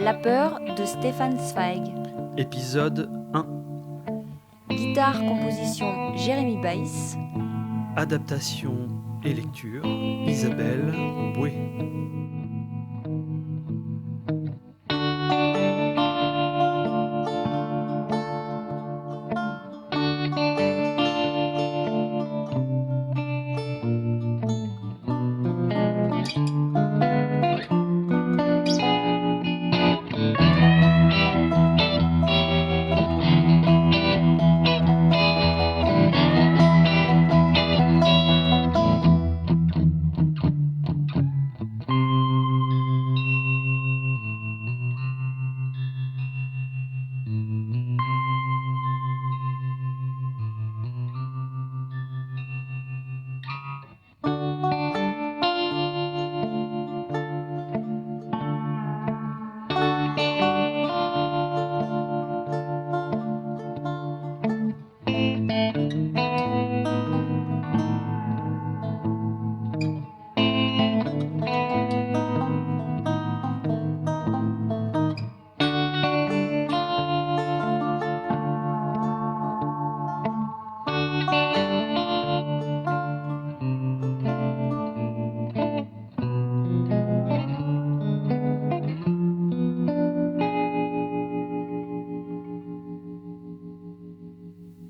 La peur de Stefan Zweig. Épisode 1. Guitare, composition Jérémy Baïs. Adaptation et lecture Isabelle Boué.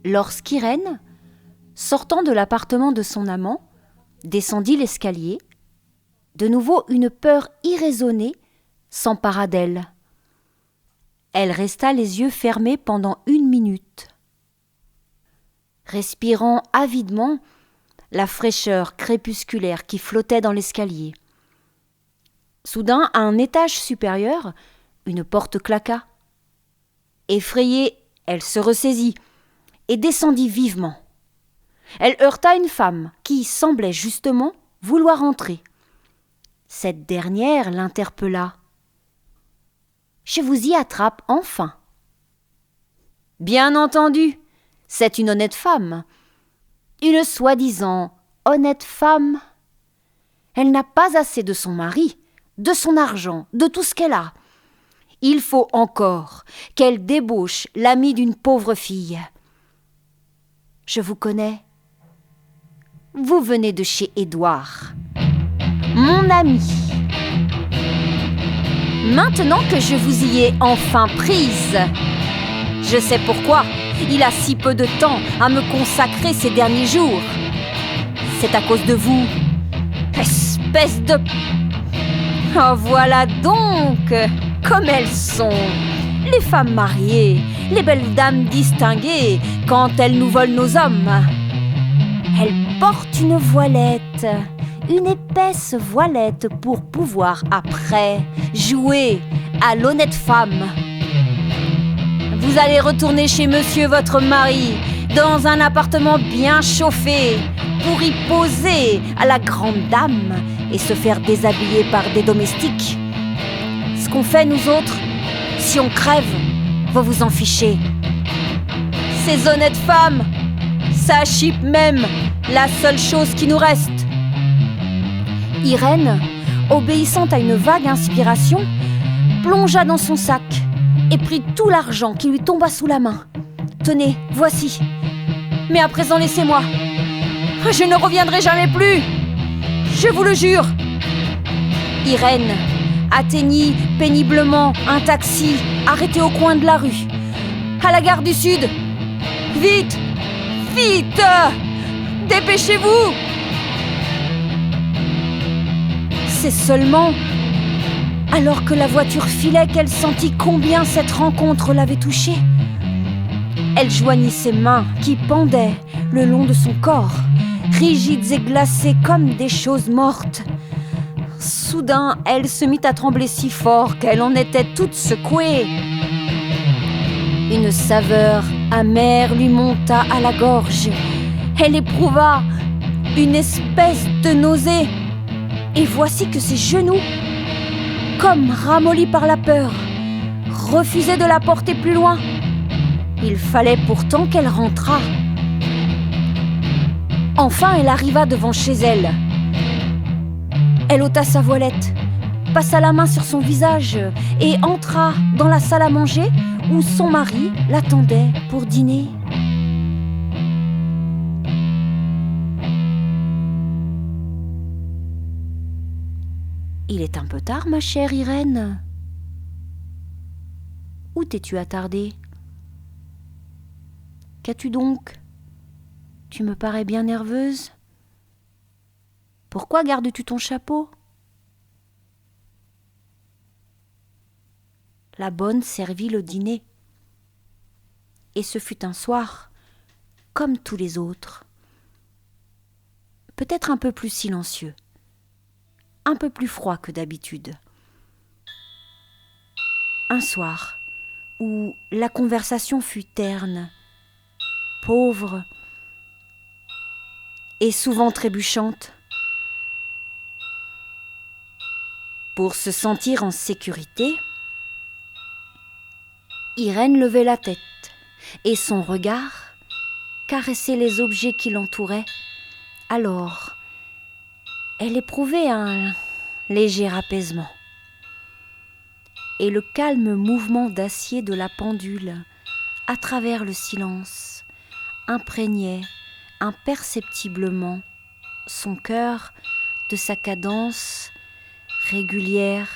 Lorsqu'Irène, sortant de l'appartement de son amant, descendit l'escalier, de nouveau une peur irraisonnée s'empara d'elle. Elle resta les yeux fermés pendant 1 minute. Respirant avidement la fraîcheur crépusculaire qui flottait dans l'escalier. Soudain, à un étage supérieur, une porte claqua. Effrayée, elle se ressaisit et descendit vivement. Elle heurta une femme qui semblait justement vouloir entrer. Cette dernière l'interpella. « Je vous y attrape enfin. »« Bien entendu, c'est une honnête femme. Une soi-disant honnête femme. Elle n'a pas assez de son mari, de son argent, de tout ce qu'elle a. Il faut encore qu'elle débauche l'ami d'une pauvre fille. Je vous connais. Vous venez de chez Édouard, mon ami. Maintenant que je vous y ai enfin prise, je sais pourquoi il a si peu de temps à me consacrer ces derniers jours. C'est à cause de vous, espèce de... Oh, voilà donc comme elles sont, les femmes mariées, les belles dames distinguées, quand elles nous volent nos hommes. Elles portent une voilette, une épaisse voilette pour pouvoir après jouer à l'honnête femme. Vous allez retourner chez monsieur votre mari, dans un appartement bien chauffé, pour y poser à la grande dame et se faire déshabiller par des domestiques. Ce qu'on fait nous autres, si on crève, vous vous en fichez. Ces honnêtes femmes, ça chipe même la seule chose qui nous reste. Irène, obéissant à une vague inspiration, plongea dans son sac et prit tout l'argent qui lui tomba sous la main. Tenez, voici. Mais à présent, laissez-moi. Je ne reviendrai jamais plus. Je vous le jure. Irène atteignit péniblement un taxi arrêté au coin de la rue, à la gare du Sud. Vite, vite, dépêchez-vous. C'est seulement alors que la voiture filait qu'elle sentit combien cette rencontre l'avait touchée. Elle joignit ses mains qui pendaient le long de son corps, rigides et glacées comme des choses mortes. Soudain, elle se mit à trembler si fort qu'elle en était toute secouée. Une saveur amère lui monta à la gorge. Elle éprouva une espèce de nausée. Et voici que ses genoux, comme ramollis par la peur, refusaient de la porter plus loin. Il fallait pourtant qu'elle rentrât. Enfin, elle arriva devant chez elle. Elle ôta sa voilette, passa la main sur son visage et entra dans la salle à manger où son mari l'attendait pour dîner. Il est un peu tard, ma chère Irène. Où t'es-tu attardée ? Qu'as-tu donc ? Tu me parais bien nerveuse. Pourquoi gardes-tu ton chapeau ? La bonne servit le dîner. Et ce fut un soir, comme tous les autres. Peut-être un peu plus silencieux, un peu plus froid que d'habitude. Un soir où la conversation fut terne, pauvre et souvent trébuchante. Pour se sentir en sécurité, Irène levait la tête et son regard caressait les objets qui l'entouraient. Alors, elle éprouvait un léger apaisement. Et le calme mouvement d'acier de la pendule, à travers le silence, imprégnait imperceptiblement son cœur de sa cadence régulière